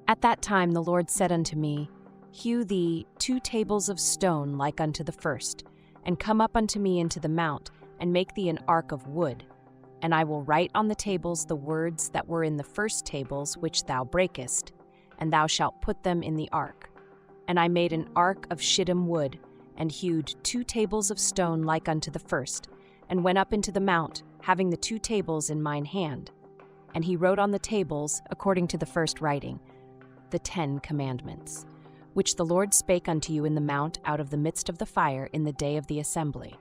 At that time the Lord said unto me, Hew thee 2 tables of stone like unto the first, and come up unto me into the mount, and make thee an ark of wood. And I will write on the tables the words that were in the first tables which thou breakest, and thou shalt put them in the ark. And I made an ark of shittim wood, and hewed 2 tables of stone like unto the first, and went up into the mount, having the 2 tables in mine hand. And he wrote on the tables, according to the first writing, the 10 commandments, which the Lord spake unto you in the mount out of the midst of the fire in the day of the assembly.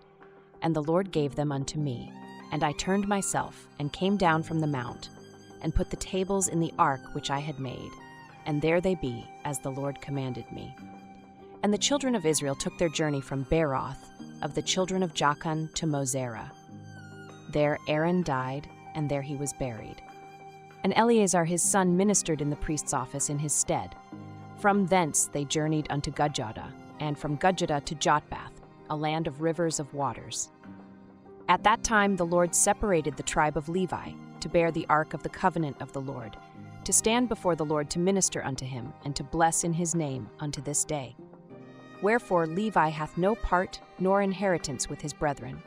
And the Lord gave them unto me. And I turned myself, and came down from the mount, and put the tables in the ark which I had made, and there they be, as the Lord commanded me. And the children of Israel took their journey from Beeroth of the children of Jachan to Mosera. There Aaron died, and there he was buried. And Eleazar his son ministered in the priest's office in his stead. From thence they journeyed unto Gudjodah, and from Gudjodah to Jotbath, a land of rivers of waters. At that time the Lord separated the tribe of Levi, to bear the ark of the covenant of the Lord, to stand before the Lord to minister unto him, and to bless in his name unto this day. Wherefore Levi hath no part nor inheritance with his brethren.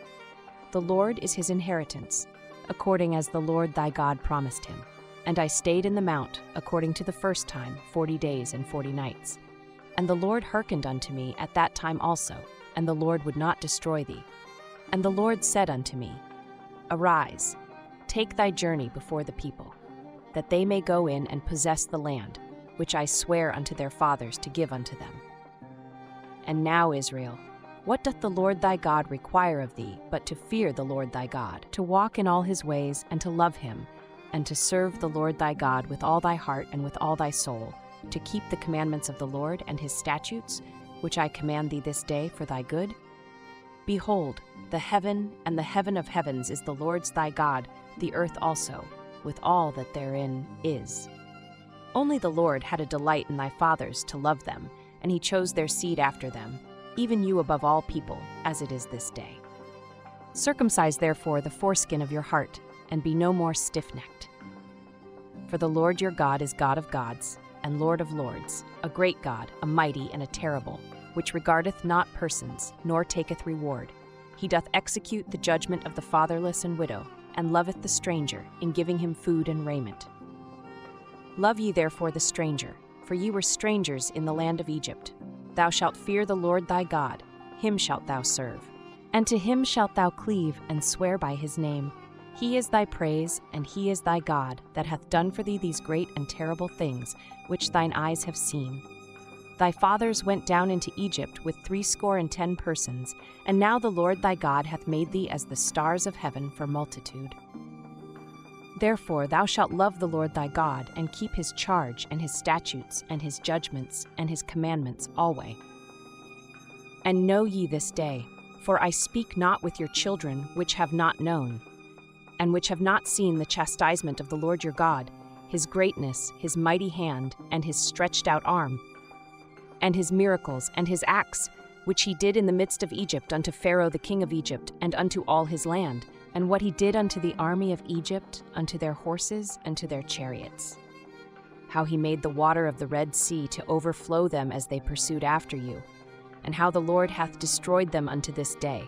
The Lord is his inheritance, according as the Lord thy God promised him. And I stayed in the mount, according to the first time, 40 days and 40 nights. And the Lord hearkened unto me at that time also, and the Lord would not destroy thee. And the Lord said unto me, Arise, take thy journey before the people, that they may go in and possess the land, which I swear unto their fathers to give unto them. And now, Israel, what doth the Lord thy God require of thee, but to fear the Lord thy God, to walk in all his ways, and to love him, and to serve the Lord thy God with all thy heart and with all thy soul, to keep the commandments of the Lord and his statutes, which I command thee this day for thy good? Behold, the heaven and the heaven of heavens is the Lord's thy God, the earth also, with all that therein is. Only the Lord had a delight in thy fathers to love them, and he chose their seed after them, even you above all people, as it is this day. Circumcise therefore the foreskin of your heart, and be no more stiff-necked. For the Lord your God is God of gods, and Lord of lords, a great God, a mighty and a terrible, which regardeth not persons, nor taketh reward. He doth execute the judgment of the fatherless and widow, and loveth the stranger, in giving him food and raiment. Love ye therefore the stranger, for ye were strangers in the land of Egypt. Thou shalt fear the Lord thy God, him shalt thou serve. And to him shalt thou cleave, and swear by his name. He is thy praise, and he is thy God, that hath done for thee these great and terrible things, which thine eyes have seen. Thy fathers went down into Egypt with 70 persons, and now the Lord thy God hath made thee as the stars of heaven for multitude. Therefore thou shalt love the Lord thy God, and keep his charge, and his statutes, and his judgments, and his commandments alway. And know ye this day, for I speak not with your children which have not known, and which have not seen the chastisement of the Lord your God, his greatness, his mighty hand, and his stretched out arm, and his miracles, and his acts, which he did in the midst of Egypt unto Pharaoh the king of Egypt, and unto all his land, and what he did unto the army of Egypt, unto their horses, and to their chariots. How he made the water of the Red Sea to overflow them as they pursued after you, and how the Lord hath destroyed them unto this day,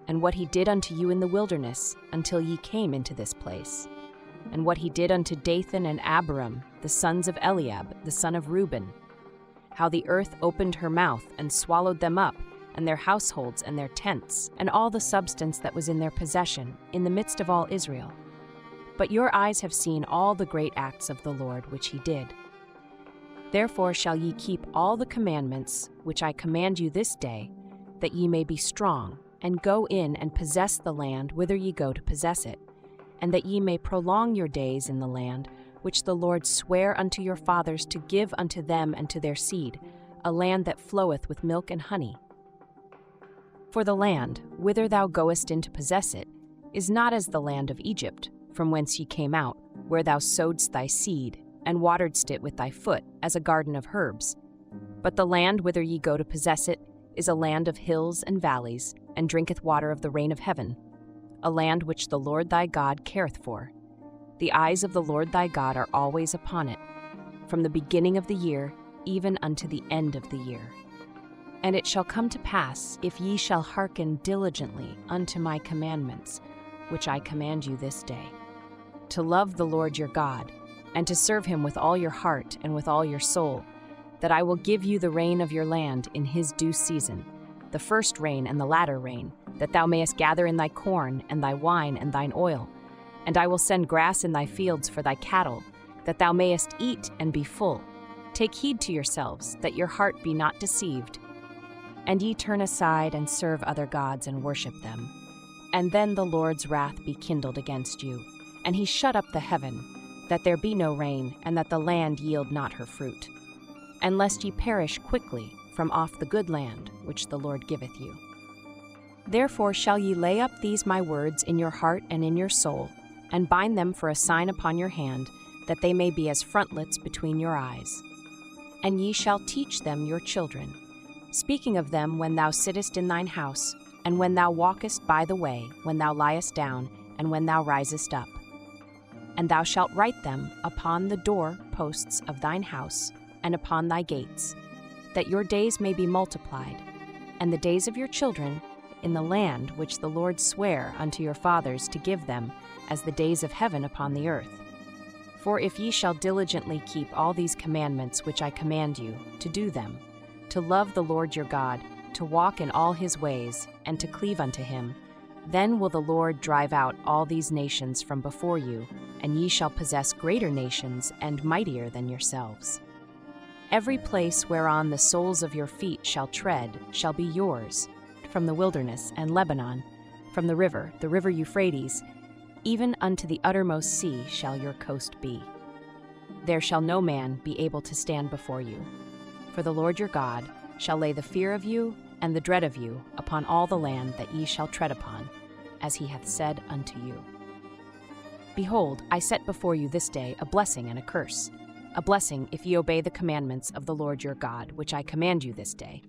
and what he did unto you in the wilderness, until ye came into this place, and what he did unto Dathan and Abiram, the sons of Eliab, the son of Reuben, how the earth opened her mouth and swallowed them up, and their households and their tents, and all the substance that was in their possession, in the midst of all Israel. But your eyes have seen all the great acts of the Lord which he did. Therefore shall ye keep all the commandments which I command you this day, that ye may be strong, and go in and possess the land whither ye go to possess it, and that ye may prolong your days in the land which the Lord sware unto your fathers to give unto them and to their seed, a land that floweth with milk and honey. For the land, whither thou goest in to possess it, is not as the land of Egypt, from whence ye came out, where thou sowedst thy seed, and wateredst it with thy foot, as a garden of herbs. But the land whither ye go to possess it is a land of hills and valleys, and drinketh water of the rain of heaven, a land which the Lord thy God careth for. The eyes of the Lord thy God are always upon it, from the beginning of the year even unto the end of the year. And it shall come to pass, if ye shall hearken diligently unto my commandments, which I command you this day, to love the Lord your God, and to serve him with all your heart and with all your soul, that I will give you the rain of your land in his due season, the first rain and the latter rain, that thou mayest gather in thy corn and thy wine and thine oil. And I will send grass in thy fields for thy cattle, that thou mayest eat and be full. Take heed to yourselves, that your heart be not deceived. And ye turn aside and serve other gods and worship them. And then the Lord's wrath be kindled against you, and he shut up the heaven, that there be no rain, and that the land yield not her fruit. And lest ye perish quickly from off the good land which the Lord giveth you. Therefore shall ye lay up these my words in your heart and in your soul, and bind them for a sign upon your hand, that they may be as frontlets between your eyes. And ye shall teach them your children, speaking of them when thou sittest in thine house, and when thou walkest by the way, when thou liest down, and when thou risest up. And thou shalt write them upon the door posts of thine house, and upon thy gates, that your days may be multiplied, and the days of your children in the land which the Lord sware unto your fathers to give them, as the days of heaven upon the earth. For if ye shall diligently keep all these commandments which I command you, to do them, to love the Lord your God, to walk in all his ways, and to cleave unto him, then will the Lord drive out all these nations from before you, and ye shall possess greater nations and mightier than yourselves. Every place whereon the soles of your feet shall tread shall be yours, from the wilderness and Lebanon, from the river Euphrates, even unto the uttermost sea shall your coast be. There shall no man be able to stand before you. For the Lord your God shall lay the fear of you and the dread of you upon all the land that ye shall tread upon, as he hath said unto you. Behold, I set before you this day a blessing and a curse. A blessing if ye obey the commandments of the Lord your God, which I command you this day.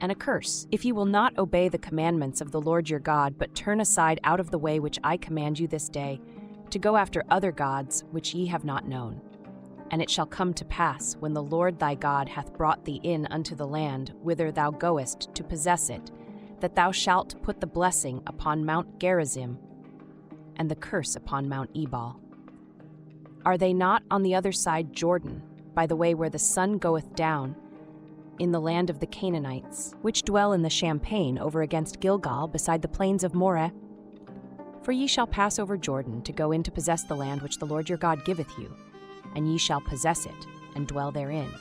And a curse if ye will not obey the commandments of the Lord your God, but turn aside out of the way which I command you this day, to go after other gods which ye have not known. And it shall come to pass, when the Lord thy God hath brought thee in unto the land whither thou goest to possess it, that thou shalt put the blessing upon Mount Gerizim, and the curse upon Mount Ebal. Are they not on the other side Jordan, by the way where the sun goeth down, in the land of the Canaanites, which dwell in the champaign over against Gilgal, beside the plains of Moreh? For ye shall pass over Jordan to go in to possess the land which the Lord your God giveth you, and ye shall possess it, and dwell therein.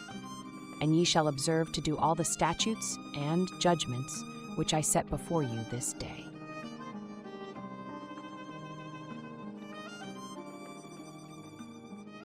And ye shall observe to do all the statutes and judgments which I set before you this day.